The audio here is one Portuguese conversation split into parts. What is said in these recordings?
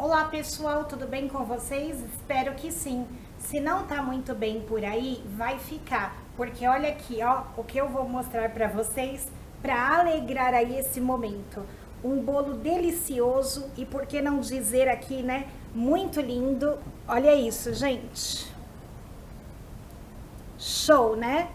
Olá pessoal, tudo bem com vocês? Espero que sim. Se não tá muito bem por aí, vai ficar, porque olha aqui, ó, o que eu vou mostrar para vocês para alegrar aí esse momento. Um bolo delicioso e por que não dizer aqui, né, muito lindo. Olha isso, gente. Show, né?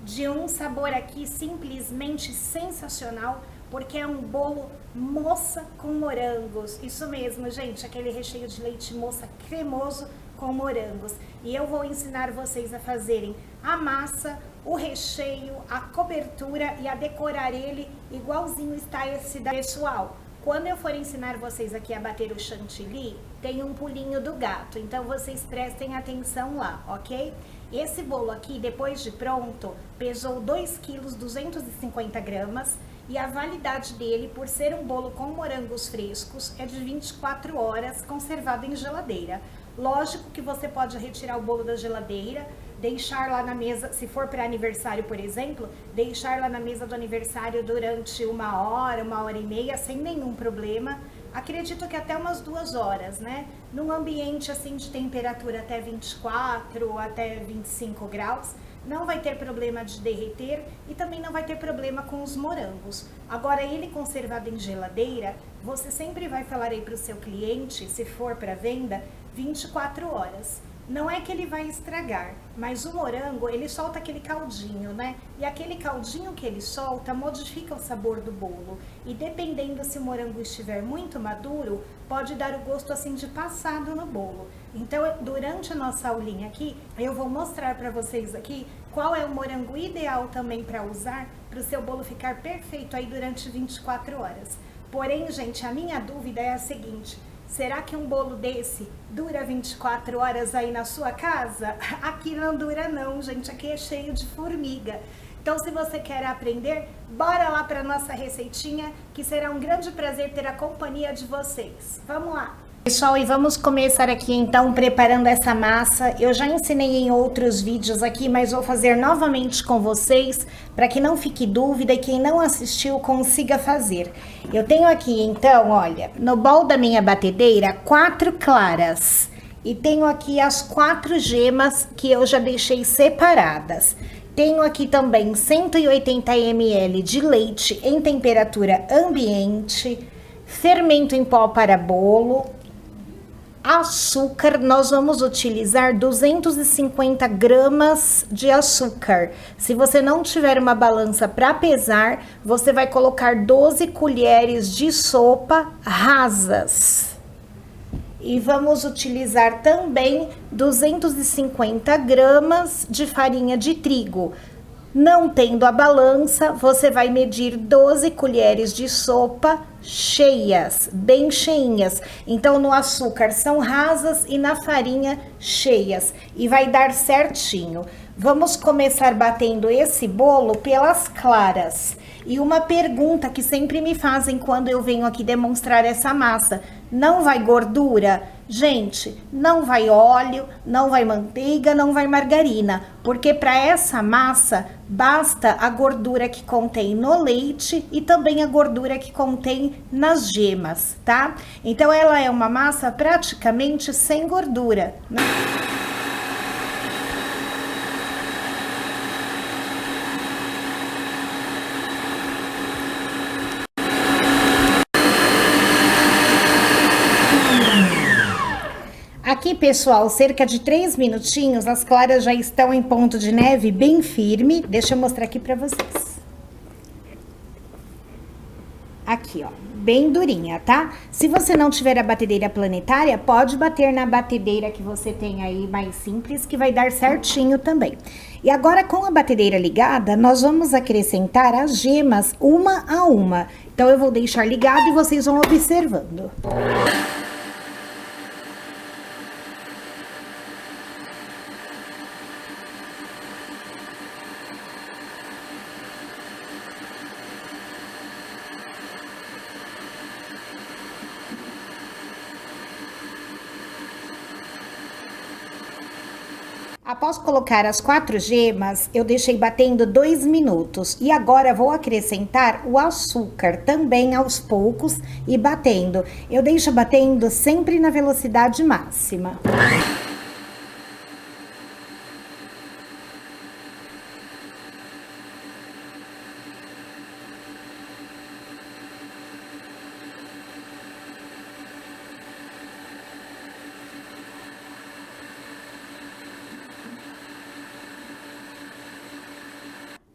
De um sabor aqui simplesmente sensacional, porque é um bolo moça com morangos. Isso mesmo, gente, aquele recheio de leite moça cremoso com morangos. E eu vou ensinar vocês a fazerem a massa, o recheio, a cobertura e a decorar ele igualzinho está esse da pessoal. Quando eu for ensinar vocês aqui a bater o chantilly, tem um pulinho do gato, então vocês prestem atenção lá, ok? Esse bolo aqui, depois de pronto, pesou 2 kg 250 gramas e a validade dele, por ser um bolo com morangos frescos, é de 24 horas conservado em geladeira. Lógico que você pode retirar o bolo da geladeira, deixar lá na mesa, se for para aniversário, por exemplo, deixar lá na mesa do aniversário durante 1 hora e meia, sem nenhum problema. Acredito que até umas 2 horas, né? Num ambiente assim de temperatura até 24, até 25 graus, não vai ter problema de derreter e também não vai ter problema com os morangos. Agora, ele conservado em geladeira, você sempre vai falar aí para o seu cliente, se for para venda, 24 horas. Não é que ele vai estragar, mas o morango, ele solta aquele caldinho, né? E aquele caldinho que ele solta modifica o sabor do bolo. E dependendo se o morango estiver muito maduro, pode dar o gosto assim de passado no bolo. Então, durante a nossa aulinha aqui, eu vou mostrar para vocês aqui qual é o morango ideal também para usar para o seu bolo ficar perfeito aí durante 24 horas. Porém, gente, a minha dúvida é a seguinte: será que um bolo desse dura 24 horas aí na sua casa? Aqui não dura não, gente, aqui é cheio de formiga. Então, se você quer aprender, bora lá para nossa receitinha, que será um grande prazer ter a companhia de vocês. Vamos lá! Pessoal, e vamos começar aqui então preparando essa massa. Eu já ensinei em outros vídeos aqui, mas vou fazer novamente com vocês, para que não fique dúvida e quem não assistiu consiga fazer. Eu tenho aqui então, olha, no bol da minha batedeira, 4 claras. E tenho aqui as 4 gemas que eu já deixei separadas. Tenho aqui também 180 ml de leite em temperatura ambiente, fermento em pó para bolo, açúcar. Nós vamos utilizar 250 gramas de açúcar. Se você não tiver uma balança para pesar, você vai colocar 12 colheres de sopa rasas. E vamos utilizar também 250 gramas de farinha de trigo. Não tendo a balança, você vai medir 12 colheres de sopa cheias, bem cheinhas. Então, no açúcar são rasas e na farinha cheias. E vai dar certinho. Vamos começar batendo esse bolo pelas claras. E uma pergunta que sempre me fazem quando eu venho aqui demonstrar essa massa: não vai gordura? Gente, não vai óleo, não vai manteiga, não vai margarina, porque para essa massa basta a gordura que contém no leite e também a gordura que contém nas gemas, tá? Então ela é uma massa praticamente sem gordura, né? Aqui, pessoal, cerca de 3 minutinhos, as claras já estão em ponto de neve bem firme. Deixa eu mostrar aqui pra vocês. Aqui, ó, bem durinha, tá? Se você não tiver a batedeira planetária, pode bater na batedeira que você tem aí mais simples, que vai dar certinho também. E agora, com a batedeira ligada, nós vamos acrescentar as gemas uma a uma. Então, eu vou deixar ligado e vocês vão observando. Após colocar as 4 gemas, eu deixei batendo 2 minutos e agora vou acrescentar o açúcar também aos poucos e batendo. Eu deixo batendo sempre na velocidade máxima.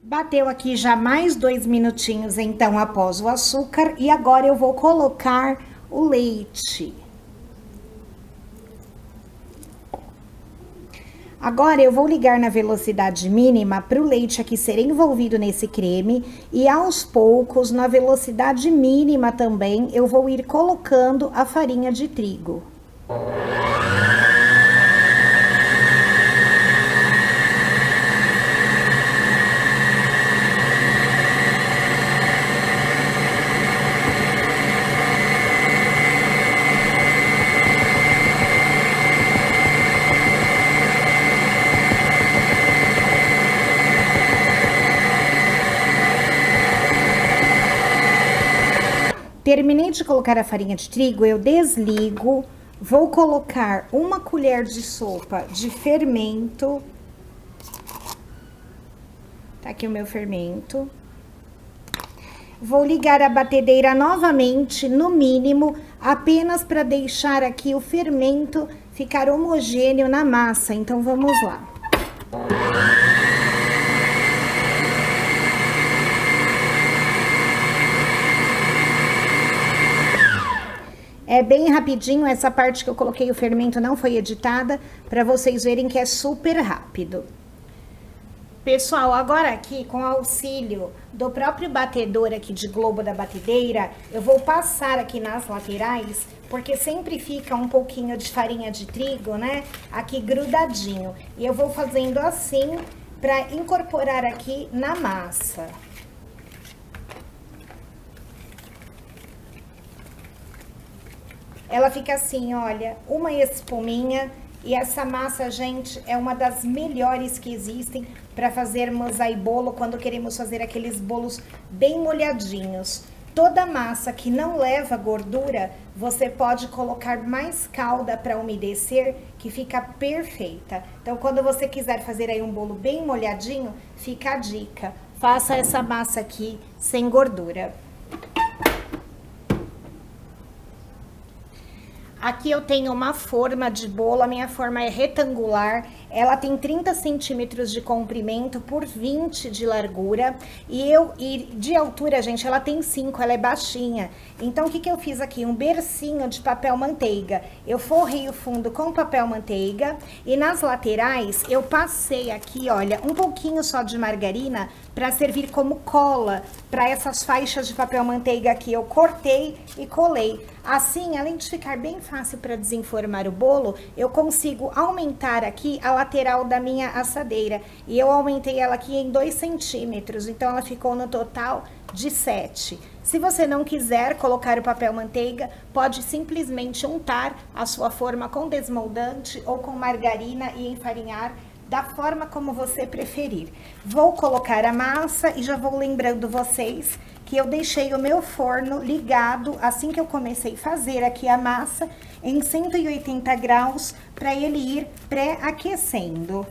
Bateu aqui já mais 2 minutinhos, então, após o açúcar. E agora eu vou colocar o leite. Agora eu vou ligar na velocidade mínima para o leite aqui ser envolvido nesse creme. E aos poucos, na velocidade mínima também, eu vou ir colocando a farinha de trigo. Terminei de colocar a farinha de trigo, eu desligo, vou colocar 1 colher de sopa de fermento. Tá aqui o meu fermento. Vou ligar a batedeira novamente, no mínimo, apenas para deixar aqui o fermento ficar homogêneo na massa. Então, vamos lá. É bem rapidinho, essa parte que eu coloquei o fermento não foi editada, para vocês verem que é super rápido. Pessoal, agora aqui, com o auxílio do próprio batedor aqui de globo da batedeira, eu vou passar aqui nas laterais, porque sempre fica um pouquinho de farinha de trigo, né, aqui grudadinho. E eu vou fazendo assim, para incorporar aqui na massa. Ela fica assim, olha, uma espuminha. E essa massa, gente, é uma das melhores que existem para fazermos aí bolo, quando queremos fazer aqueles bolos bem molhadinhos. Toda massa que não leva gordura, você pode colocar mais calda para umedecer, que fica perfeita. Então, quando você quiser fazer aí um bolo bem molhadinho, fica a dica. Faça essa massa aqui sem gordura. Aqui eu tenho uma forma de bolo, a minha forma é retangular, ela tem 30 centímetros de comprimento por 20 de largura e de altura, gente, ela tem 5, ela é baixinha. Então, o que eu fiz aqui? Um bercinho de papel manteiga. Eu forrei o fundo com papel manteiga e nas laterais eu passei aqui, olha, um pouquinho só de margarina para servir como cola para essas faixas de papel manteiga aqui. Eu cortei e colei. Assim, além de ficar bem fácil para desenformar o bolo, eu consigo aumentar aqui a lateral da minha assadeira. E eu aumentei ela aqui em 2 centímetros, então ela ficou no total de 7. Se você não quiser colocar o papel manteiga, pode simplesmente untar a sua forma com desmoldante ou com margarina e enfarinhar da forma como você preferir. Vou colocar a massa e já vou lembrando vocês que eu deixei o meu forno ligado assim que eu comecei a fazer aqui a massa em 180 graus para ele ir pré-aquecendo.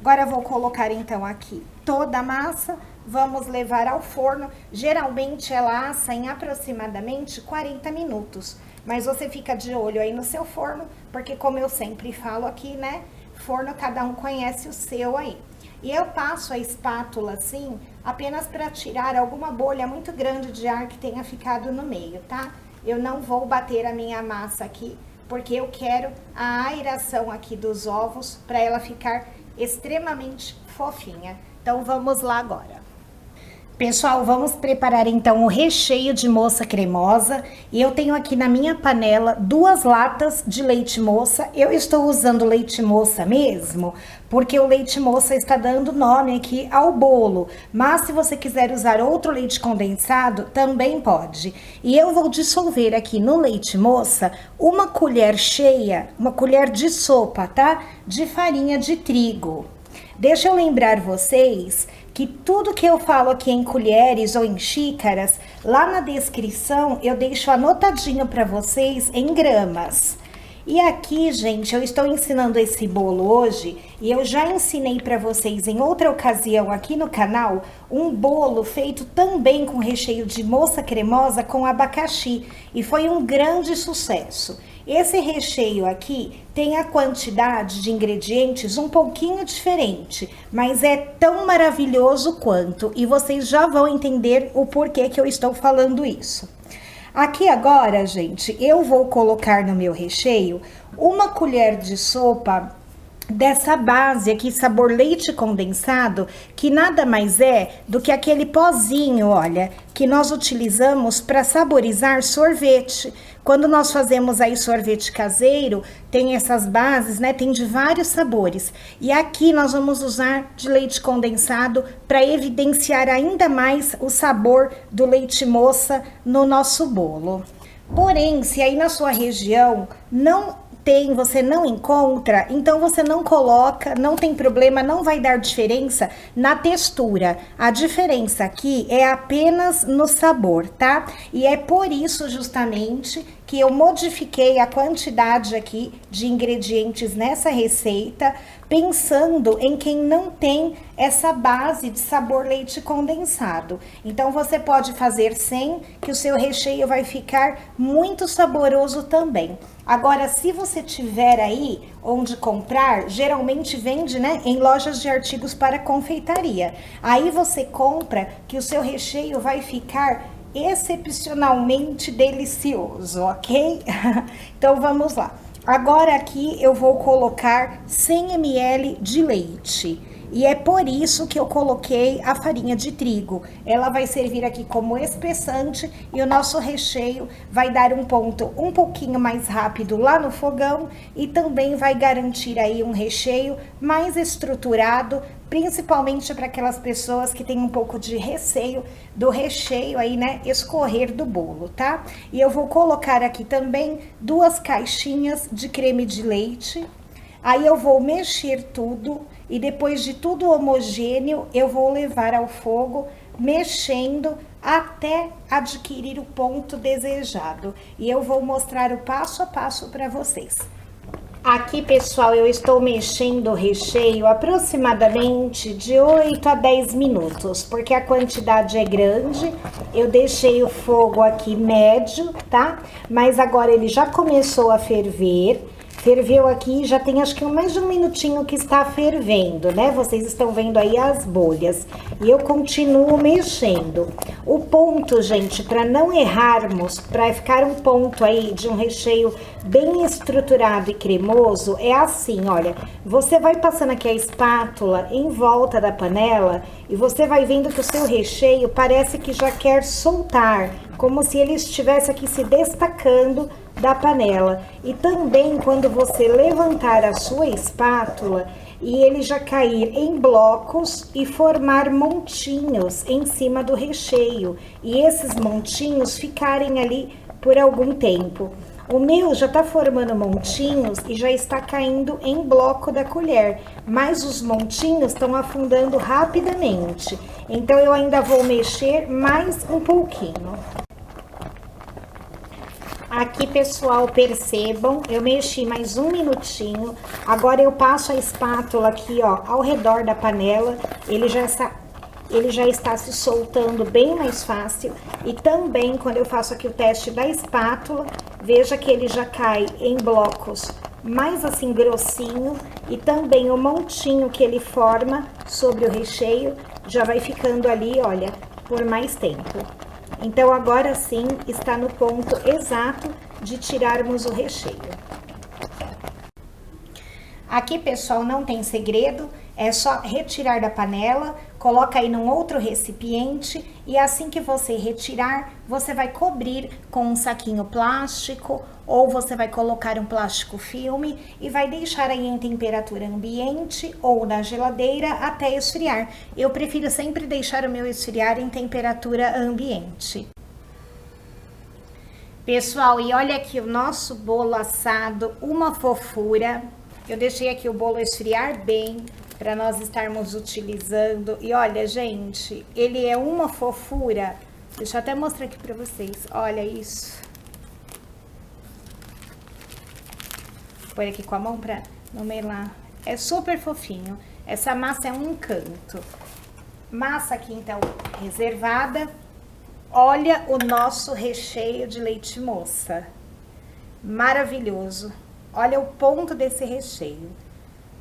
Agora eu vou colocar então aqui toda a massa, vamos levar ao forno. Geralmente ela assa em aproximadamente 40 minutos, mas você fica de olho aí no seu forno, porque como eu sempre falo aqui, né, forno cada um conhece o seu aí. E eu passo a espátula assim, apenas para tirar alguma bolha muito grande de ar que tenha ficado no meio, tá? Eu não vou bater a minha massa aqui, porque eu quero a aeração aqui dos ovos para ela ficar extremamente fofinha. Então, vamos lá agora. Pessoal, vamos preparar então o recheio de moça cremosa. E eu tenho aqui na minha panela 2 latas de leite moça. Eu estou usando leite moça mesmo, porque o leite moça está dando nome aqui ao bolo. Mas se você quiser usar outro leite condensado, também pode. E eu vou dissolver aqui no leite moça 1 colher cheia, 1 colher de sopa, tá? De farinha de trigo. Deixa eu lembrar vocês que tudo que eu falo aqui em colheres ou em xícaras, lá na descrição eu deixo anotadinho para vocês em gramas. E aqui, gente, eu estou ensinando esse bolo hoje e eu já ensinei para vocês em outra ocasião aqui no canal um bolo feito também com recheio de moça cremosa com abacaxi e foi um grande sucesso. Esse recheio aqui tem a quantidade de ingredientes um pouquinho diferente, mas é tão maravilhoso quanto, e vocês já vão entender o porquê que eu estou falando isso. Aqui agora, gente, eu vou colocar no meu recheio 1 colher de sopa dessa base aqui, sabor leite condensado, que nada mais é do que aquele pozinho, olha, que nós utilizamos para saborizar sorvete. Quando nós fazemos aí sorvete caseiro, tem essas bases, né? Tem de vários sabores. E aqui nós vamos usar de leite condensado para evidenciar ainda mais o sabor do leite moça no nosso bolo. Porém, se aí na sua região você não encontra, então você não coloca, não tem problema, não vai dar diferença na textura. A diferença aqui é apenas no sabor, tá? E é por isso justamente que eu modifiquei a quantidade aqui de ingredientes nessa receita, pensando em quem não tem essa base de sabor leite condensado. Então, você pode fazer sem, que o seu recheio vai ficar muito saboroso também. Agora, se você tiver aí onde comprar, geralmente vende, né, em lojas de artigos para confeitaria. Aí você compra que o seu recheio vai ficar excepcionalmente delicioso, ok? Então vamos lá. Agora aqui eu vou colocar 100 ml de leite. E é por isso que eu coloquei a farinha de trigo. Ela vai servir aqui como espessante e o nosso recheio vai dar um ponto um pouquinho mais rápido lá no fogão e também vai garantir aí um recheio mais estruturado, principalmente para aquelas pessoas que têm um pouco de receio do recheio aí, né, escorrer do bolo, tá? E eu vou colocar aqui também 2 caixinhas de creme de leite. Aí eu vou mexer tudo e depois de tudo homogêneo, eu vou levar ao fogo, mexendo até adquirir o ponto desejado. E eu vou mostrar o passo a passo para vocês. Aqui, pessoal, eu estou mexendo o recheio aproximadamente de 8 a 10 minutos, porque a quantidade é grande. Eu deixei o fogo aqui médio, tá? Mas agora ele já começou a ferver. Ferveu aqui, já tem acho que mais de 1 minutinho que está fervendo, né? Vocês estão vendo aí as bolhas. E eu continuo mexendo. O ponto, gente, para não errarmos, para ficar um ponto aí de um recheio bem estruturado e cremoso, é assim, olha. Você vai passando aqui a espátula em volta da panela e você vai vendo que o seu recheio parece que já quer soltar, como se ele estivesse aqui se destacando da panela. E também quando você levantar a sua espátula e ele já cair em blocos e formar montinhos em cima do recheio e esses montinhos ficarem ali por algum tempo. O meu já tá formando montinhos e já está caindo em bloco da colher, mas os montinhos estão afundando rapidamente. Então eu ainda vou mexer mais um pouquinho. Aqui, pessoal, percebam, eu mexi mais 1 minutinho. Agora eu passo a espátula aqui, ó, ao redor da panela. Ele já está se soltando bem mais fácil. E também, quando eu faço aqui o teste da espátula, veja que ele já cai em blocos mais assim grossinho. E também o montinho que ele forma sobre o recheio já vai ficando ali, olha, por mais tempo. Então, agora sim, está no ponto exato de tirarmos o recheio. Aqui, pessoal, não tem segredo, é só retirar da panela, coloca aí num outro recipiente e assim que você retirar, você vai cobrir com um saquinho plástico ou você vai colocar um plástico filme e vai deixar aí em temperatura ambiente ou na geladeira até esfriar. Eu prefiro sempre deixar o meu esfriar em temperatura ambiente. Pessoal, e olha aqui o nosso bolo assado, uma fofura. Eu deixei aqui o bolo esfriar bem para nós estarmos utilizando. E olha, gente, ele é uma fofura. Deixa eu até mostrar aqui para vocês. Olha isso. Vou pôr aqui com a mão para não melar. É super fofinho. Essa massa é um encanto. Massa aqui, então, reservada. Olha o nosso recheio de leite moça. Maravilhoso. Olha o ponto desse recheio.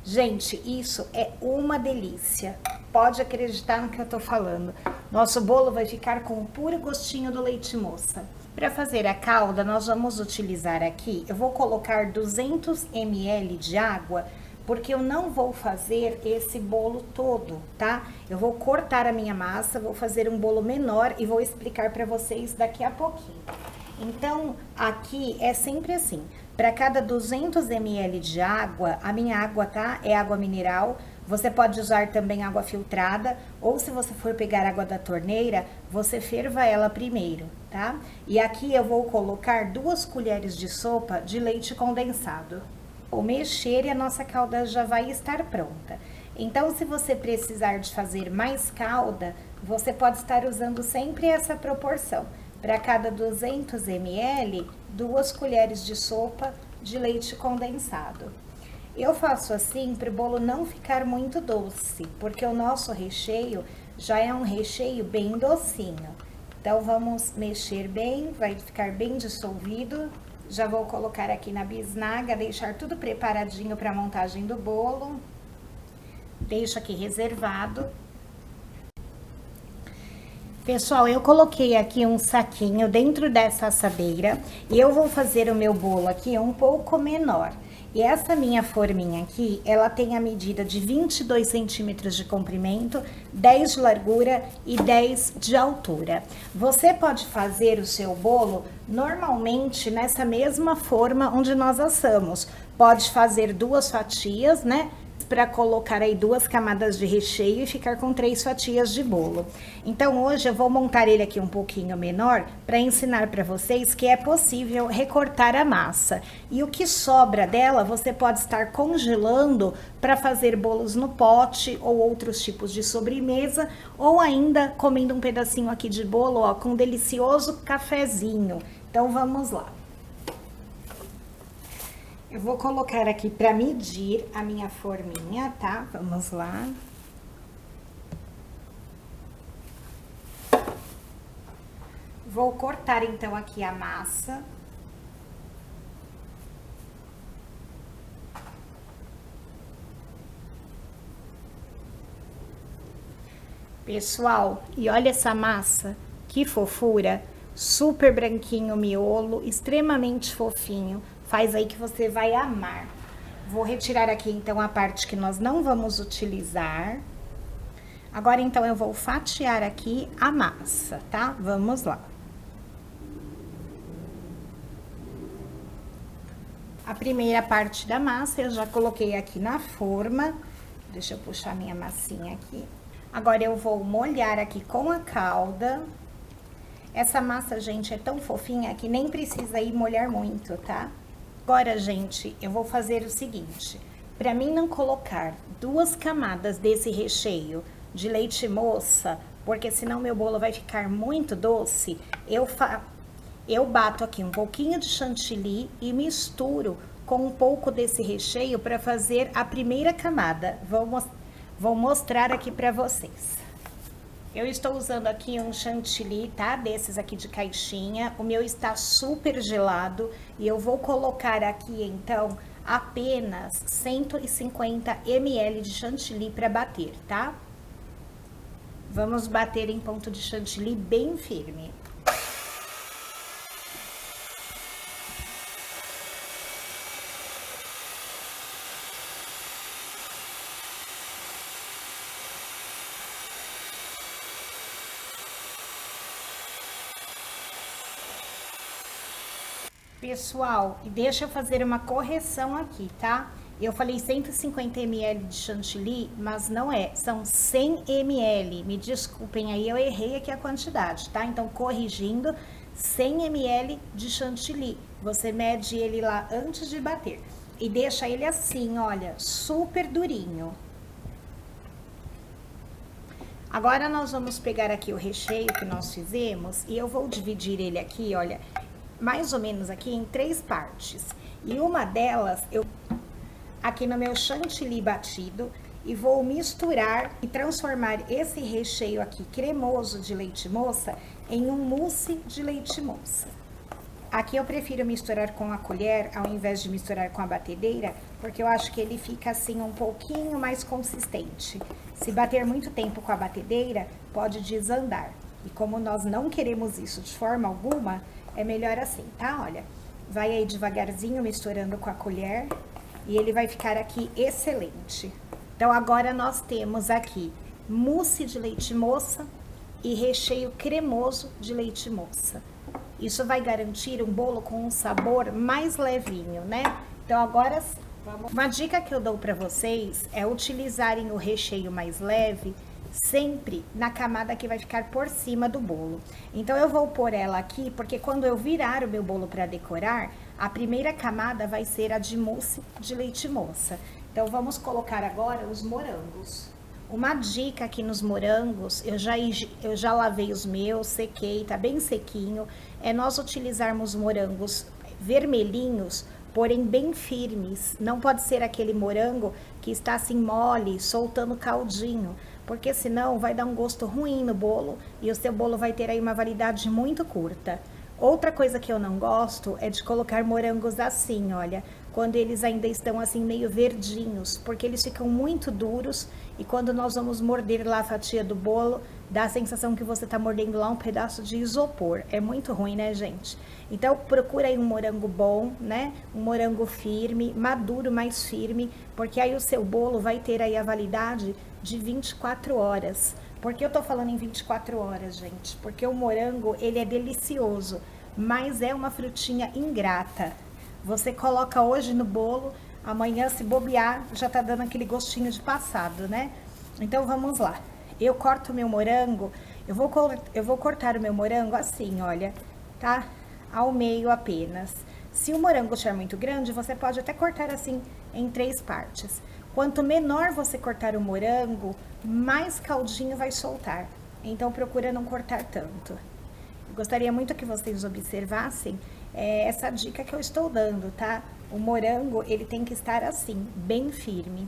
Gente, isso é uma delícia. Pode acreditar no que eu tô falando. Nosso bolo vai ficar com o puro gostinho do leite moça. Para fazer a calda, nós vamos utilizar aqui, eu vou colocar 200 ml de água, porque eu não vou fazer esse bolo todo, tá? Eu vou cortar a minha massa, vou fazer um bolo menor e vou explicar para vocês daqui a pouquinho. Então, aqui é sempre assim, para cada 200 ml de água, a minha água, tá? É água mineral, você pode usar também água filtrada, ou se você for pegar água da torneira, você ferva ela primeiro, tá? E aqui eu vou colocar 2 colheres de sopa de leite condensado. Vou mexer e a nossa calda já vai estar pronta. Então, se você precisar de fazer mais calda, você pode estar usando sempre essa proporção. Para cada 200 ml, 2 colheres de sopa de leite condensado. Eu faço assim para o bolo não ficar muito doce, porque o nosso recheio já é um recheio bem docinho. Então, vamos mexer bem, vai ficar bem dissolvido. Já vou colocar aqui na bisnaga, deixar tudo preparadinho para a montagem do bolo. Deixo aqui reservado. Pessoal, eu coloquei aqui um saquinho dentro dessa assadeira e eu vou fazer o meu bolo aqui um pouco menor. E essa minha forminha aqui, ela tem a medida de 22 centímetros de comprimento, 10 de largura e 10 de altura. Você pode fazer o seu bolo normalmente nessa mesma forma onde nós assamos. Pode fazer 2 fatias, né? Para colocar aí 2 camadas de recheio e ficar com 3 fatias de bolo. Então, hoje eu vou montar ele aqui um pouquinho menor para ensinar para vocês que é possível recortar a massa. E o que sobra dela, você pode estar congelando para fazer bolos no pote ou outros tipos de sobremesa, ou ainda comendo um pedacinho aqui de bolo, ó, com um delicioso cafezinho. Então, vamos lá. Eu vou colocar aqui para medir a minha forminha, tá? Vamos lá. Vou cortar então aqui a massa. Pessoal, e olha essa massa, que fofura! Super branquinho o miolo, extremamente fofinho. Faz aí que você vai amar. Vou retirar aqui, então, a parte que nós não vamos utilizar. Agora, então, eu vou fatiar aqui a massa, tá? Vamos lá. A primeira parte da massa eu já coloquei aqui na forma. Deixa eu puxar minha massinha aqui. Agora, eu vou molhar aqui com a calda. Essa massa, gente, é tão fofinha que nem precisa ir molhar muito, tá? Agora, gente, eu vou fazer o seguinte, para mim não colocar 2 camadas desse recheio de leite moça, porque senão meu bolo vai ficar muito doce, eu bato aqui um pouquinho de chantilly e misturo com um pouco desse recheio para fazer a primeira camada. Vou mostrar aqui para vocês. Eu estou usando aqui um chantilly, tá? Desses aqui de caixinha. O meu está super gelado e eu vou colocar aqui, então, apenas 150 ml de chantilly para bater, tá? Vamos bater em ponto de chantilly bem firme. Pessoal, e deixa eu fazer uma correção aqui, tá? Eu falei 150 ml de chantilly, mas não é, são 100 ml. Me desculpem aí, eu errei aqui a quantidade, tá? Então, corrigindo, 100 ml de chantilly. Você mede ele lá antes de bater. E deixa ele assim, olha, super durinho. Agora, nós vamos pegar aqui o recheio que nós fizemos e eu vou dividir ele aqui, olha, mais ou menos aqui em 3 partes. E uma delas, eu aqui no meu chantilly batido e vou misturar e transformar esse recheio aqui cremoso de leite moça em um mousse de leite moça. Aqui eu prefiro misturar com a colher ao invés de misturar com a batedeira, porque eu acho que ele fica assim um pouquinho mais consistente. Se bater muito tempo com a batedeira, pode desandar. E como nós não queremos isso de forma alguma, é melhor assim, tá? Olha, vai aí devagarzinho misturando com a colher e ele vai ficar aqui excelente. Então, agora nós temos aqui mousse de leite moça e recheio cremoso de leite moça. Isso vai garantir um bolo com um sabor mais levinho, né? Então, agora, uma dica que eu dou para vocês é utilizarem o recheio mais leve sempre na camada que vai ficar por cima do bolo. Então, eu vou pôr ela aqui, porque quando eu virar o meu bolo para decorar, a primeira camada vai ser a de mousse de leite moça. Então, vamos colocar agora os morangos. Uma dica aqui nos morangos, eu já lavei os meus, sequei, tá bem sequinho, é nós utilizarmos morangos vermelhinhos, porém bem firmes. Não pode ser aquele morango que está assim mole, soltando caldinho, porque senão vai dar um gosto ruim no bolo e o seu bolo vai ter aí uma validade muito curta. Outra coisa que eu não gosto é de colocar morangos assim, olha, quando eles ainda estão assim meio verdinhos, porque eles ficam muito duros e quando nós vamos morder lá a fatia do bolo, dá a sensação que você tá mordendo lá um pedaço de isopor. É muito ruim, né, gente? Então, procura aí um morango bom, né? Um morango firme, maduro, mais firme, porque aí o seu bolo vai ter aí a validade de 24 horas. Por que eu tô falando em 24 horas, gente? Porque o morango, ele é delicioso, mas é uma frutinha ingrata. Você coloca hoje no bolo, amanhã se bobear, já tá dando aquele gostinho de passado, né? Então, vamos lá. Eu corto o meu morango, eu vou cortar o meu morango assim, olha, tá? Ao meio apenas. Se o morango estiver muito grande, você pode até cortar assim em 3 partes. Quanto menor você cortar o morango, mais caldinho vai soltar. Então, procura não cortar tanto. Eu gostaria muito que vocês observassem essa dica que eu estou dando, tá? O morango, ele tem que estar assim, bem firme.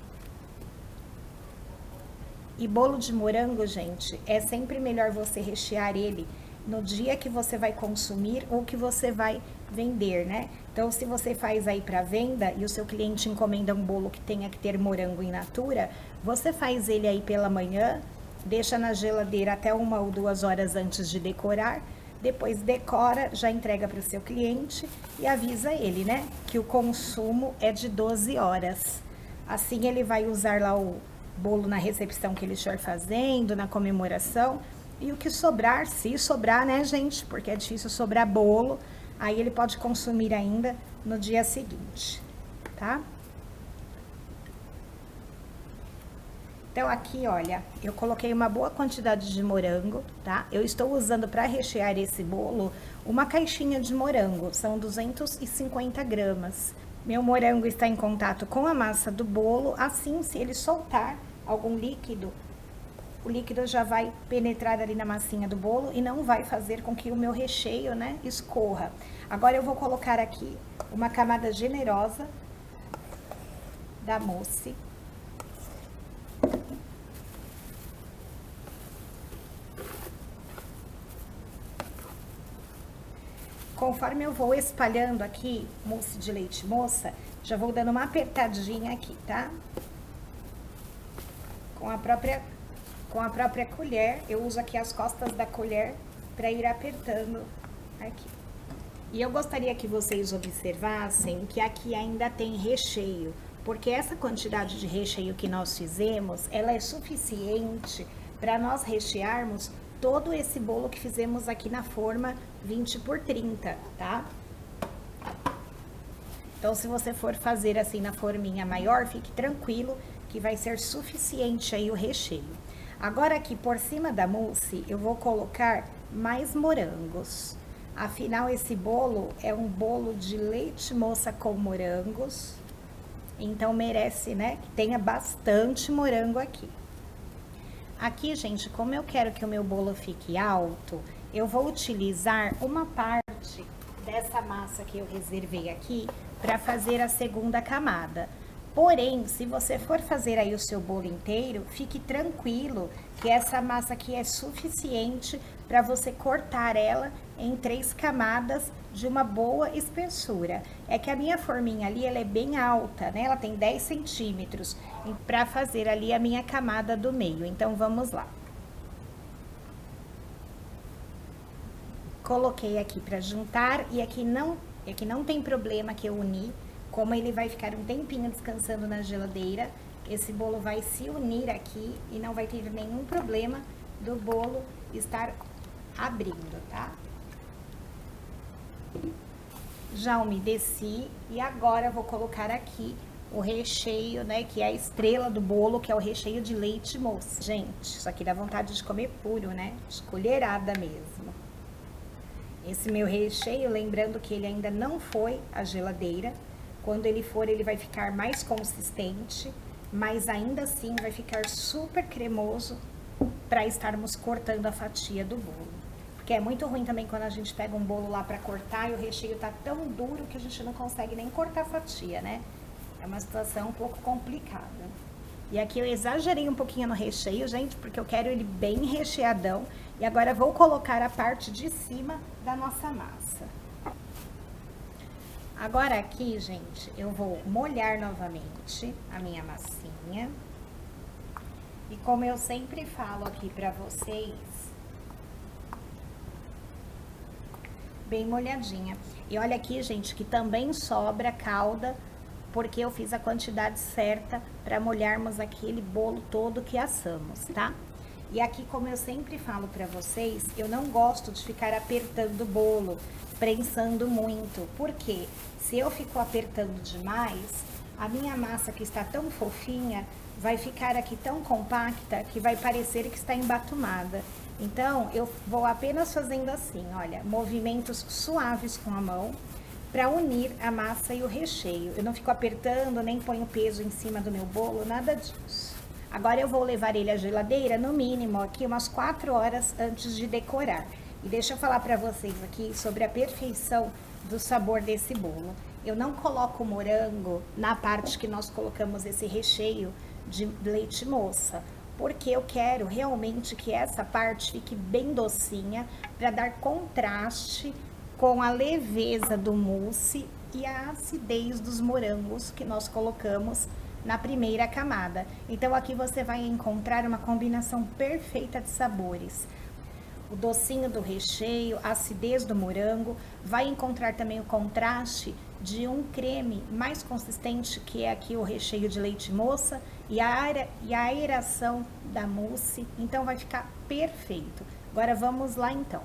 E bolo de morango, gente, é sempre melhor você rechear ele no dia que você vai consumir ou que você vai vender, né? Então, se você faz aí para venda e o seu cliente encomenda um bolo que tenha que ter morango in natura, você faz ele aí pela manhã, deixa na geladeira até 1 ou 2 horas antes de decorar, depois decora, já entrega para o seu cliente e avisa ele, né? Que o consumo é de 12 horas. Assim ele vai usar lá o bolo na recepção que ele estiver fazendo, na comemoração, e o que sobrar, se sobrar, né, gente, porque é difícil sobrar bolo, aí ele pode consumir ainda no dia seguinte, tá? Então, aqui, olha, eu coloquei uma boa quantidade de morango, tá? Eu estou usando para rechear esse bolo uma caixinha de morango, são 250 gramas. Meu morango está em contato com a massa do bolo, assim, se ele soltar algum líquido, o líquido já vai penetrar ali na massinha do bolo e não vai fazer com que o meu recheio, né, escorra. Agora eu vou colocar aqui uma camada generosa da mousse. Conforme eu vou espalhando aqui mousse de leite moça, já vou dando uma apertadinha aqui, tá? Com a própria colher, eu uso aqui as costas da colher para ir apertando aqui. E eu gostaria que vocês observassem que aqui ainda tem recheio, porque essa quantidade de recheio que nós fizemos, ela é suficiente para nós rechearmos todo esse bolo que fizemos aqui na forma 20 por 30, tá? Então, se você for fazer assim na forminha maior, fique tranquilo que vai ser suficiente aí o recheio. Agora aqui por cima da mousse, eu vou colocar mais morangos. Afinal, esse bolo é um bolo de leite moça com morangos. Então, merece, né, que tenha bastante morango aqui. Aqui, gente, como eu quero que o meu bolo fique alto, eu vou utilizar uma parte dessa massa que eu reservei aqui para fazer a segunda camada. Porém, se você for fazer aí o seu bolo inteiro, fique tranquilo que essa massa aqui é suficiente para você cortar ela em 3 camadas de uma boa espessura. É que a minha forminha ali, ela é bem alta, né? Ela tem 10 centímetros para fazer ali a minha camada do meio. Então, vamos lá. Coloquei aqui para juntar e aqui não tem problema que eu uni. Como ele vai ficar um tempinho descansando na geladeira, esse bolo vai se unir aqui e não vai ter nenhum problema do bolo estar abrindo, tá? Já umedeci e agora vou colocar aqui o recheio, né, que é a estrela do bolo, que é o recheio de leite moça. Gente, isso aqui dá vontade de comer puro, né? De colherada mesmo. Esse meu recheio, lembrando que ele ainda não foi à geladeira. Quando ele for, ele vai ficar mais consistente, mas ainda assim vai ficar super cremoso para estarmos cortando a fatia do bolo. Porque é muito ruim também quando a gente pega um bolo lá para cortar e o recheio tá tão duro que a gente não consegue nem cortar a fatia, né? É uma situação um pouco complicada. E aqui eu exagerei um pouquinho no recheio, gente, porque eu quero ele bem recheadão. E agora vou colocar a parte de cima da nossa massa. Agora aqui, gente, eu vou molhar novamente a minha massinha. E como eu sempre falo aqui pra vocês, bem molhadinha. E olha aqui, gente, que também sobra calda, porque eu fiz a quantidade certa pra molharmos aquele bolo todo que assamos, tá? E aqui, como eu sempre falo pra vocês, eu não gosto de ficar apertando o bolo, prensando muito. Por quê? Se eu fico apertando demais, a minha massa que está tão fofinha vai ficar aqui tão compacta que vai parecer que está embatumada. Então, eu vou apenas fazendo assim, olha, movimentos suaves com a mão para unir a massa e o recheio. Eu não fico apertando, nem ponho peso em cima do meu bolo, nada disso. Agora eu vou levar ele à geladeira, no mínimo, aqui umas 4 horas antes de decorar. E deixa eu falar pra vocês aqui sobre a perfeição do sabor desse bolo. Eu não coloco morango na parte que nós colocamos esse recheio de leite moça, porque eu quero realmente que essa parte fique bem docinha, para dar contraste com a leveza do mousse e a acidez dos morangos que nós colocamos na primeira camada. Então aqui você vai encontrar uma combinação perfeita de sabores. O docinho do recheio, a acidez do morango, vai encontrar também o contraste de um creme mais consistente, que é aqui o recheio de leite moça, e a aeração da mousse. Então vai ficar perfeito. Agora vamos lá então.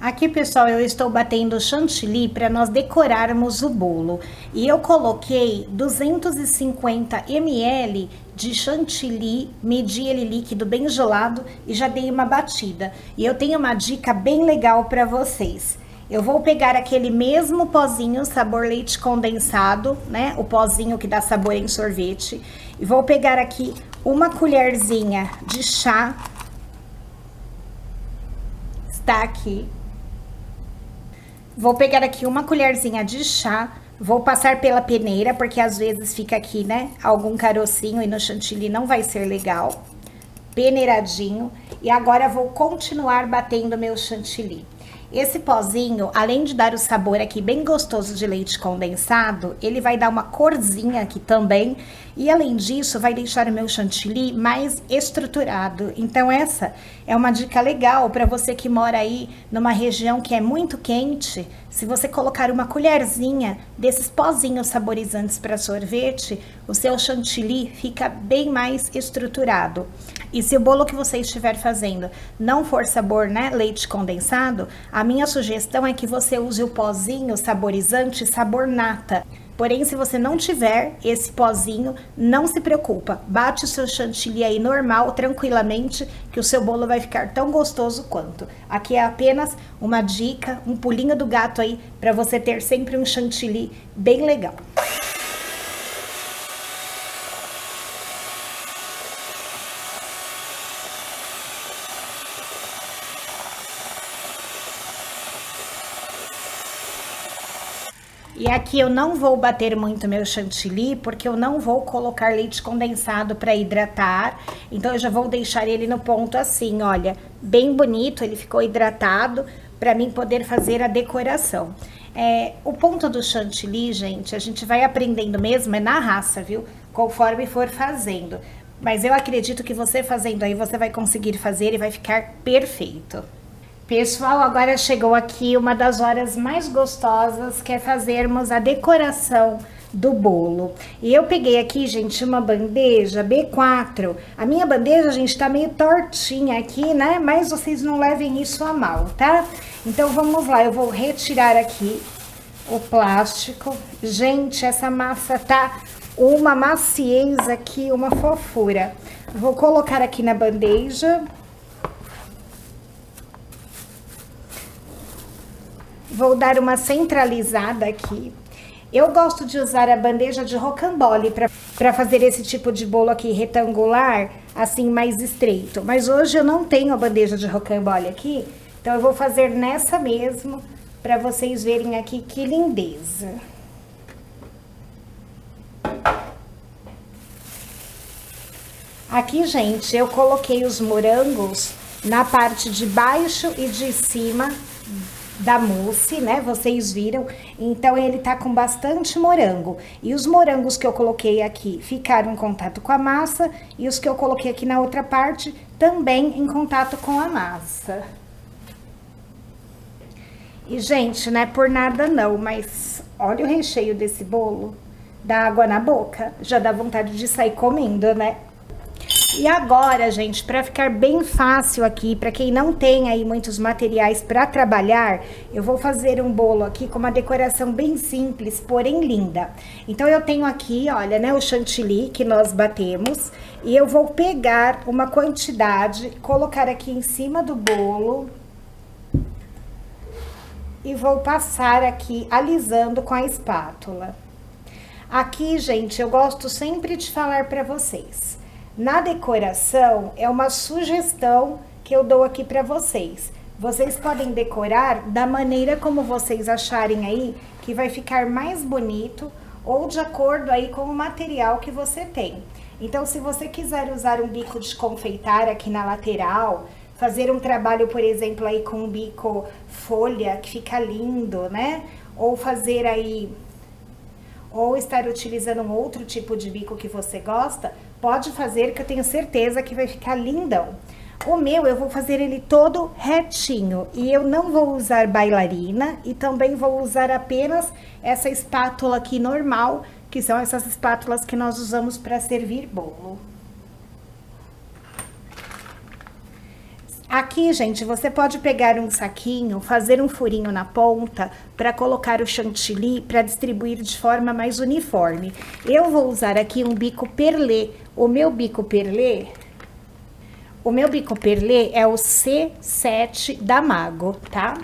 Aqui, pessoal, eu estou batendo chantilly para nós decorarmos o bolo. E eu coloquei 250 ml de chantilly, medi ele líquido bem gelado e já dei uma batida. E eu tenho uma dica bem legal para vocês. Eu vou pegar aquele mesmo pozinho sabor leite condensado, né? O pozinho que dá sabor em sorvete. E vou pegar aqui uma colherzinha de chá. Está aqui. Vou pegar aqui uma colherzinha de chá, vou passar pela peneira, porque às vezes fica aqui, né, algum carocinho e no chantilly não vai ser legal. Peneiradinho. E agora vou continuar batendo meu chantilly. Esse pozinho, além de dar o sabor aqui bem gostoso de leite condensado, ele vai dar uma corzinha aqui também. E além disso, vai deixar o meu chantilly mais estruturado. Então essa é uma dica legal para você que mora aí numa região que é muito quente. Se você colocar uma colherzinha desses pozinhos saborizantes para sorvete, o seu chantilly fica bem mais estruturado. E se o bolo que você estiver fazendo não for sabor, né, leite condensado, a minha sugestão é que você use o pozinho saborizante sabor nata. Porém, se você não tiver esse pozinho, não se preocupa. Bate o seu chantilly aí normal, tranquilamente, que o seu bolo vai ficar tão gostoso quanto. Aqui é apenas uma dica, um pulinho do gato aí, para você ter sempre um chantilly bem legal. E aqui eu não vou bater muito meu chantilly, porque eu não vou colocar leite condensado para hidratar. Então eu já vou deixar ele no ponto assim, olha, bem bonito, ele ficou hidratado para mim poder fazer a decoração. O ponto do chantilly, gente, a gente vai aprendendo mesmo, é na raça, viu? Conforme for fazendo. Mas eu acredito que você fazendo aí, você vai conseguir fazer e vai ficar perfeito. Pessoal, agora chegou aqui uma das horas mais gostosas, que é fazermos a decoração do bolo. E eu peguei aqui, gente, uma bandeja B4. A minha bandeja, gente, tá meio tortinha aqui, né? Mas vocês não levem isso a mal, tá? Então, vamos lá, eu vou retirar aqui o plástico. Gente, essa massa tá uma maciez aqui, uma fofura. Vou colocar aqui na bandeja. Vou dar uma centralizada aqui. Eu gosto de usar a bandeja de rocambole para fazer esse tipo de bolo aqui retangular, assim mais estreito. Mas hoje eu não tenho a bandeja de rocambole aqui, então eu vou fazer nessa mesmo, para vocês verem aqui que lindeza. Aqui, gente, eu coloquei os morangos na parte de baixo e de cima da mousse, né? Vocês viram? Então, ele tá com bastante morango. E os morangos que eu coloquei aqui ficaram em contato com a massa. E os que eu coloquei aqui na outra parte também em contato com a massa. E, gente, não é por nada não, mas olha o recheio desse bolo. Dá água na boca. Já dá vontade de sair comendo, né? E agora, gente, para ficar bem fácil aqui, para quem não tem aí muitos materiais para trabalhar, eu vou fazer um bolo aqui com uma decoração bem simples, porém linda. Então, eu tenho aqui, olha, né, o chantilly que nós batemos, e eu vou pegar uma quantidade, colocar aqui em cima do bolo e vou passar aqui alisando com a espátula. Aqui, gente, eu gosto sempre de falar para vocês. Na decoração, é uma sugestão que eu dou aqui para vocês. Vocês podem decorar da maneira como vocês acharem aí, que vai ficar mais bonito, ou de acordo aí com o material que você tem. Então, se você quiser usar um bico de confeitar aqui na lateral, fazer um trabalho, por exemplo, aí com um bico folha, que fica lindo, né? Ou fazer aí, ou estar utilizando um outro tipo de bico que você gosta, pode fazer, que eu tenho certeza que vai ficar lindão. O meu, eu vou fazer ele todo retinho, e eu não vou usar bailarina, e também vou usar apenas essa espátula aqui normal, que são essas espátulas que nós usamos para servir bolo. Aqui, gente, você pode pegar um saquinho, fazer um furinho na ponta para colocar o chantilly para distribuir de forma mais uniforme. Eu vou usar aqui um bico perlê. O meu bico perlê é o C7 da Mago, tá?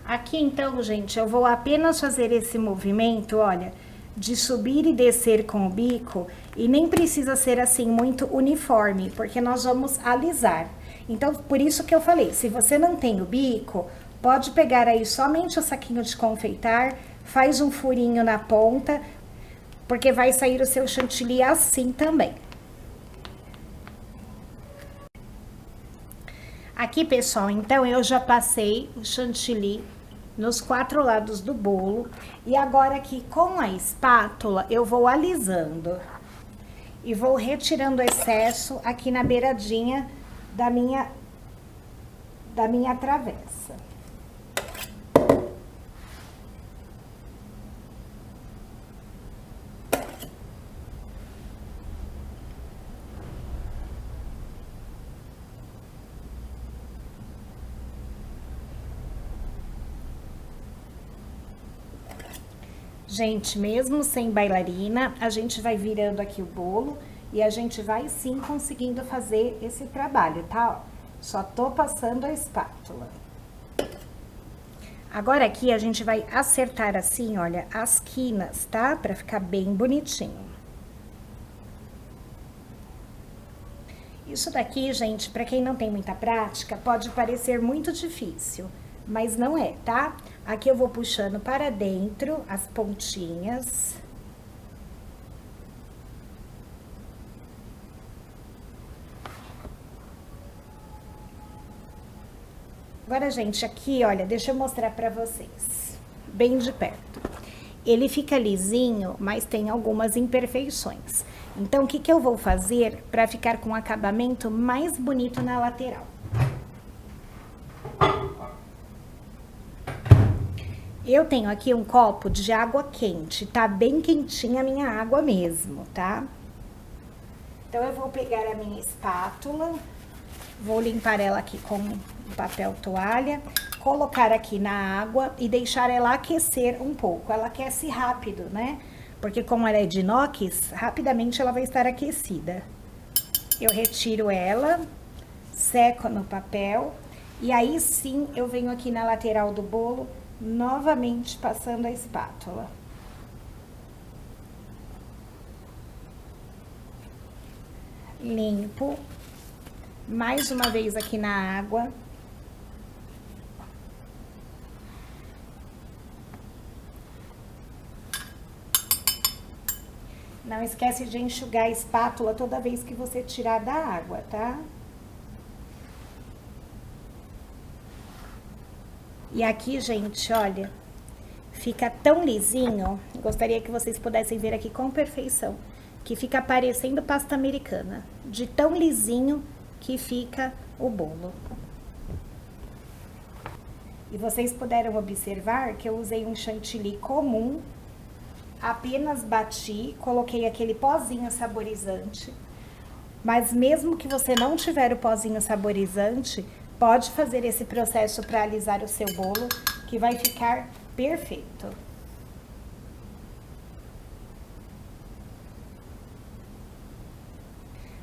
Aqui, então, gente, eu vou apenas fazer esse movimento, olha, de subir e descer com o bico, e nem precisa ser assim muito uniforme, porque nós vamos alisar. Então, por isso que eu falei, se você não tem o bico, pode pegar aí somente o saquinho de confeitar, faz um furinho na ponta, porque vai sair o seu chantilly assim também. Aqui, pessoal, então, eu já passei o chantilly nos 4 lados do bolo, e agora aqui com a espátula, eu vou alisando. E vou retirando o excesso aqui na beiradinha da minha travessa. Gente, mesmo sem bailarina, a gente vai virando aqui o bolo e a gente vai sim conseguindo fazer esse trabalho, tá? Só tô passando a espátula. Agora aqui a gente vai acertar assim, olha, as quinas, tá? Pra ficar bem bonitinho. Isso daqui, gente, pra quem não tem muita prática, pode parecer muito difícil, mas não é, tá? Aqui eu vou puxando para dentro as pontinhas. Agora, gente, aqui, olha, deixa eu mostrar pra vocês, bem de perto. Ele fica lisinho, mas tem algumas imperfeições. Então, o que que eu vou fazer pra ficar com um acabamento mais bonito na lateral? Eu tenho aqui um copo de água quente, tá bem quentinha a minha água mesmo, tá? Então, eu vou pegar a minha espátula, vou limpar ela aqui com papel toalha, colocar aqui na água e deixar ela aquecer um pouco. Ela aquece rápido, né? Porque como ela é de inox, rapidamente ela vai estar aquecida. Eu retiro ela, seco no papel e aí sim eu venho aqui na lateral do bolo, novamente passando a espátula. Limpo, mais uma vez aqui na água. Não esquece de enxugar a espátula toda vez que você tirar da água, tá? E aqui, gente, olha, fica tão lisinho. Gostaria que vocês pudessem ver aqui com perfeição, que fica parecendo pasta americana, de tão lisinho que fica o bolo. E vocês puderam observar que eu usei um chantilly comum, apenas bati, coloquei aquele pozinho saborizante. Mas mesmo que você não tiver o pozinho saborizante, pode fazer esse processo para alisar o seu bolo, que vai ficar perfeito.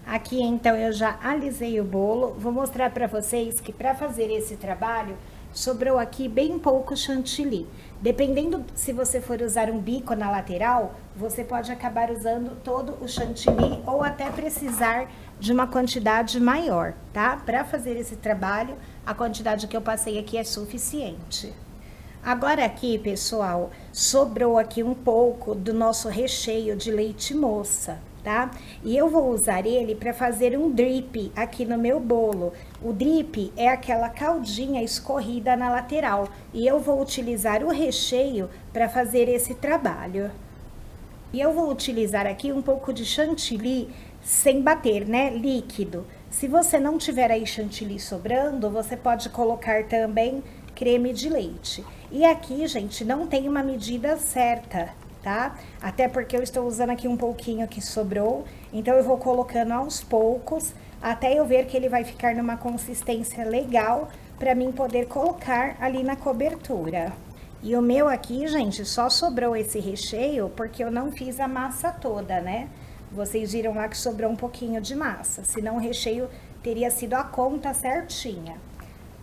Aqui, então, eu já alisei o bolo. Vou mostrar para vocês que para fazer esse trabalho, sobrou aqui bem pouco chantilly. Dependendo se você for usar um bico na lateral, você pode acabar usando todo o chantilly ou até precisar de uma quantidade maior, tá? Para fazer esse trabalho, a quantidade que eu passei aqui é suficiente. Agora aqui, pessoal, sobrou aqui um pouco do nosso recheio de leite moça, tá? E eu vou usar ele para fazer um drip aqui no meu bolo. O drip é aquela caldinha escorrida na lateral e eu vou utilizar o recheio para fazer esse trabalho. E eu vou utilizar aqui um pouco de chantilly sem bater, né? Líquido. Se você não tiver aí chantilly sobrando, você pode colocar também creme de leite. E aqui, gente, não tem uma medida certa, tá? Até porque eu estou usando aqui um pouquinho que sobrou, então eu vou colocando aos poucos, até eu ver que ele vai ficar numa consistência legal para mim poder colocar ali na cobertura. E o meu aqui, gente, só sobrou esse recheio porque eu não fiz a massa toda, né? Vocês viram lá que sobrou um pouquinho de massa, senão o recheio teria sido a conta certinha.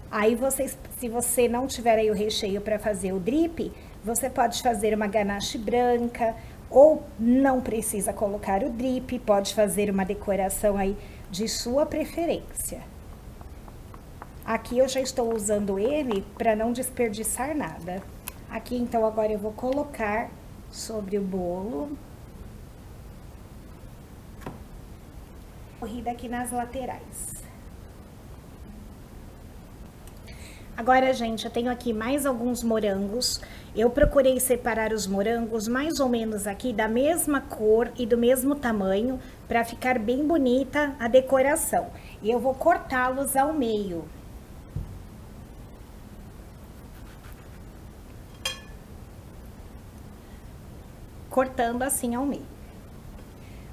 Aí vocês, se você não tiver aí o recheio para fazer o drip, você pode fazer uma ganache branca ou não precisa colocar o drip, pode fazer uma decoração aí de sua preferência. Aqui eu já estou usando ele para não desperdiçar nada. Aqui então agora eu vou colocar sobre o bolo. Corrida aqui nas laterais. Agora, gente, eu tenho aqui mais alguns morangos. Eu procurei separar os morangos mais ou menos aqui da mesma cor e do mesmo tamanho, para ficar bem bonita a decoração. E eu vou cortá-los ao meio. Cortando assim ao meio.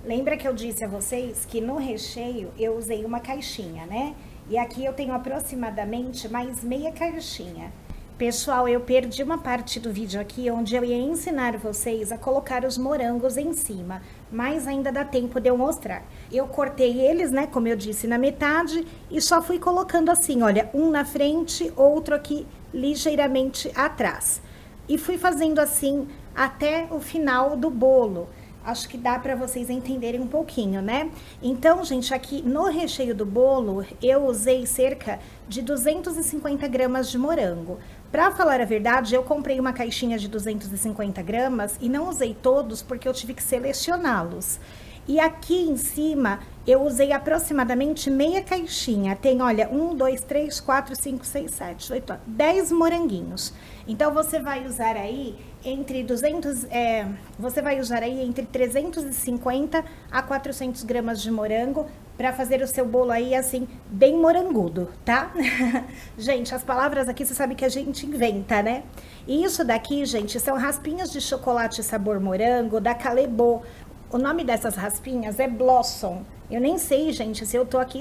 Lembra que eu disse a vocês que no recheio eu usei uma caixinha, né? E aqui eu tenho aproximadamente mais meia caixinha. Pessoal, eu perdi uma parte do vídeo aqui onde eu ia ensinar vocês a colocar os morangos em cima, mas ainda dá tempo de eu mostrar. Eu cortei eles, né, como eu disse, na metade e só fui colocando assim, olha, um na frente, outro aqui ligeiramente atrás. E fui fazendo assim até o final do bolo. Acho que dá para vocês entenderem um pouquinho, né? Então, gente, aqui no recheio do bolo, eu usei cerca de 250 gramas de morango. Para falar a verdade, eu comprei uma caixinha de 250 gramas e não usei todos porque eu tive que selecioná-los. E aqui em cima, eu usei aproximadamente meia caixinha. Tem, olha, 1, 2, 3, 4, 5, 6, 7, 8, 10 moranguinhos. Então, você vai usar aí entre 350 a 400 gramas de morango para fazer o seu bolo aí, assim, bem morangudo, tá? Gente, as palavras aqui, você sabe que a gente inventa, né? E isso daqui, gente, são raspinhas de chocolate sabor morango da Calebo. O nome dessas raspinhas é Blossom. Eu nem sei, gente, se eu tô aqui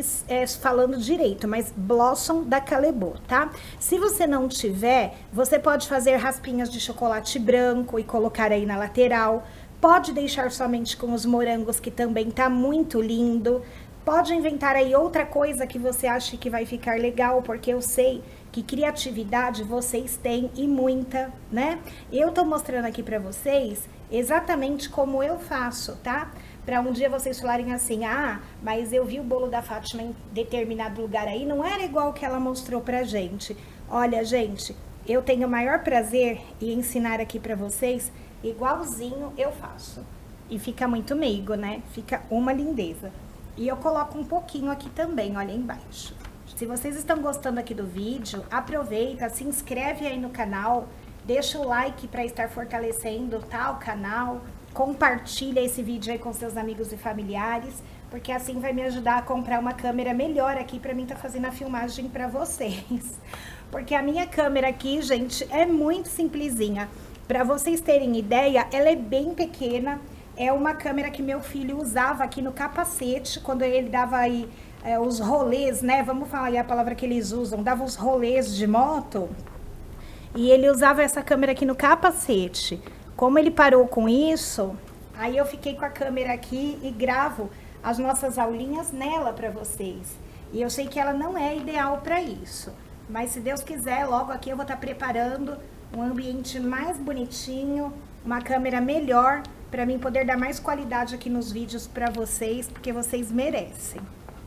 falando direito, mas Blossom da Calebo, tá? Se você não tiver, você pode fazer raspinhas de chocolate branco e colocar aí na lateral. Pode deixar somente com os morangos, que também tá muito lindo. Pode inventar aí outra coisa que você acha que vai ficar legal, porque eu sei que criatividade vocês têm e muita, né? Eu tô mostrando aqui pra vocês exatamente como eu faço, tá? Pra um dia vocês falarem assim, ah, mas eu vi o bolo da Fátima em determinado lugar aí, não era igual que ela mostrou pra gente. Olha, gente, eu tenho o maior prazer em ensinar aqui pra vocês, igualzinho eu faço. E fica muito meigo, né? Fica uma lindeza. E eu coloco um pouquinho aqui também, olha, embaixo. Se vocês estão gostando aqui do vídeo, aproveita, se inscreve aí no canal, deixa o like para estar fortalecendo, tá, o canal, compartilha esse vídeo aí com seus amigos e familiares, porque assim vai me ajudar a comprar uma câmera melhor aqui para mim tá fazendo a filmagem para vocês. Porque a minha câmera aqui, gente, é muito simplesinha. Para vocês terem ideia, ela é bem pequena. É uma câmera que meu filho usava aqui no capacete, quando ele dava aí os rolês, né? Vamos falar aí a palavra que eles usam, dava os rolês de moto. E ele usava essa câmera aqui no capacete. Como ele parou com isso, aí eu fiquei com a câmera aqui e gravo as nossas aulinhas nela para vocês. E eu sei que ela não é ideal para isso. Mas se Deus quiser, logo aqui eu vou estar preparando um ambiente mais bonitinho, uma câmera melhor, para mim poder dar mais qualidade aqui nos vídeos para vocês, porque vocês merecem.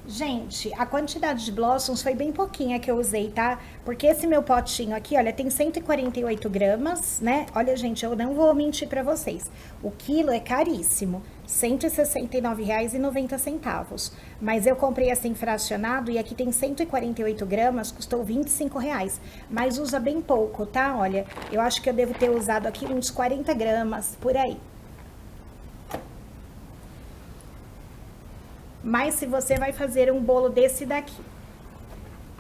Gente, a quantidade de blossoms foi bem pouquinha que eu usei, tá? Porque esse meu potinho aqui, olha, tem 148 gramas, né? Olha, gente, eu não vou mentir pra vocês. O quilo é caríssimo, R$ 169,90. Mas eu comprei assim fracionado e aqui tem 148 gramas, custou R$ 25,00. Mas usa bem pouco, tá? Olha, eu acho que eu devo ter usado aqui uns 40 gramas, por aí. Mas se você vai fazer um bolo desse daqui,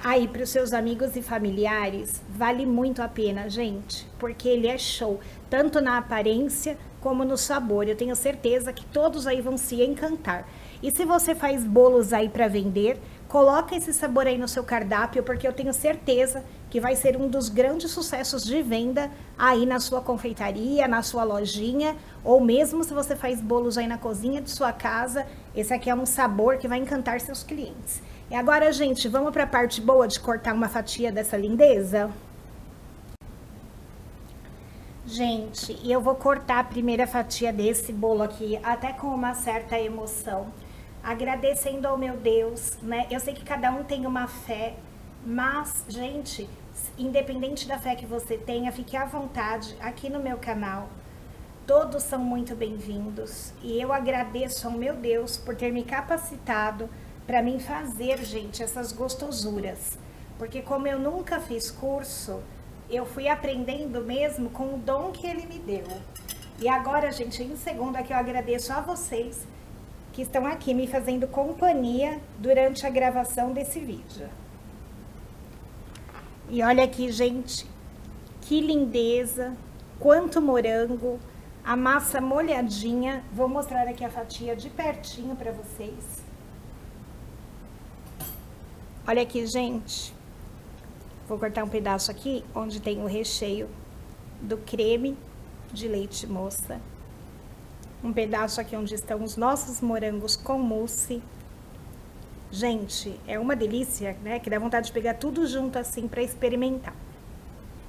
aí para os seus amigos e familiares, vale muito a pena, gente, porque ele é show, tanto na aparência como no sabor. Eu tenho certeza que todos aí vão se encantar. E se você faz bolos aí para vender, coloca esse sabor aí no seu cardápio, porque eu tenho certeza que vai ser um dos grandes sucessos de venda aí na sua confeitaria, na sua lojinha, ou mesmo se você faz bolos aí na cozinha de sua casa, esse aqui é um sabor que vai encantar seus clientes. E agora, gente, vamos para a parte boa de cortar uma fatia dessa lindeza? Gente, e eu vou cortar a primeira fatia desse bolo aqui, até com uma certa emoção, agradecendo ao meu Deus, né? Eu sei que cada um tem uma fé, mas, gente, independente da fé que você tenha, fique à vontade aqui no meu canal. Todos são muito bem-vindos e eu agradeço ao meu Deus por ter me capacitado para mim fazer, gente, essas gostosuras. Porque como eu nunca fiz curso, eu fui aprendendo mesmo com o dom que ele me deu. E agora, gente, em segundo aqui eu agradeço a vocês que estão aqui me fazendo companhia durante a gravação desse vídeo. E olha aqui, gente, que lindeza, quanto morango, a massa molhadinha. Vou mostrar aqui a fatia de pertinho para vocês. Olha aqui, gente, Vou cortar um pedaço aqui onde tem o recheio do creme de leite moça. Um pedaço aqui onde estão os nossos morangos com mousse. Gente, é uma delícia, né? Que dá vontade de pegar tudo junto assim para experimentar.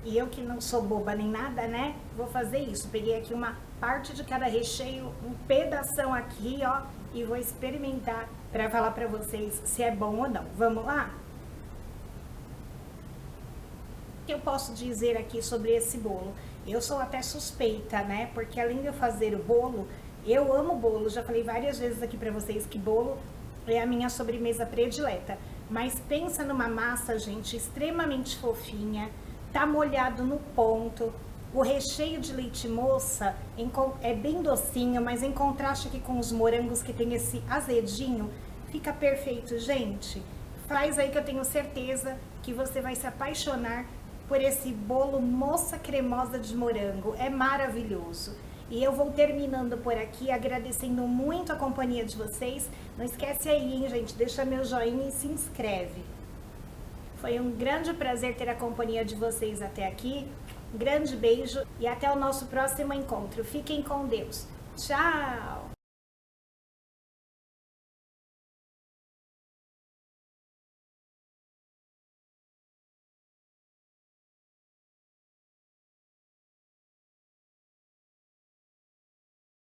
E eu que não sou boba nem nada, né? Vou fazer isso. Peguei aqui uma parte de cada recheio, um pedação aqui, ó, e vou experimentar para falar para vocês se é bom ou não. Vamos lá? O que eu posso dizer aqui sobre esse bolo? Eu sou até suspeita, né? Porque além de eu fazer o bolo, eu amo bolo. Já falei várias vezes aqui para vocês que bolo é a minha sobremesa predileta. Mas pensa numa massa, gente, extremamente fofinha, tá molhado no ponto. O recheio de leite moça é bem docinho, mas em contraste aqui com os morangos que tem esse azedinho, fica perfeito, gente. Faz aí que eu tenho certeza que você vai se apaixonar por esse bolo moça cremosa de morango. É maravilhoso. E eu vou terminando por aqui, agradecendo muito a companhia de vocês. Não esquece aí, hein, gente? Deixa meu joinha e se inscreve. Foi um grande prazer ter a companhia de vocês até aqui. Um grande beijo e até o nosso próximo encontro. Fiquem com Deus. Tchau!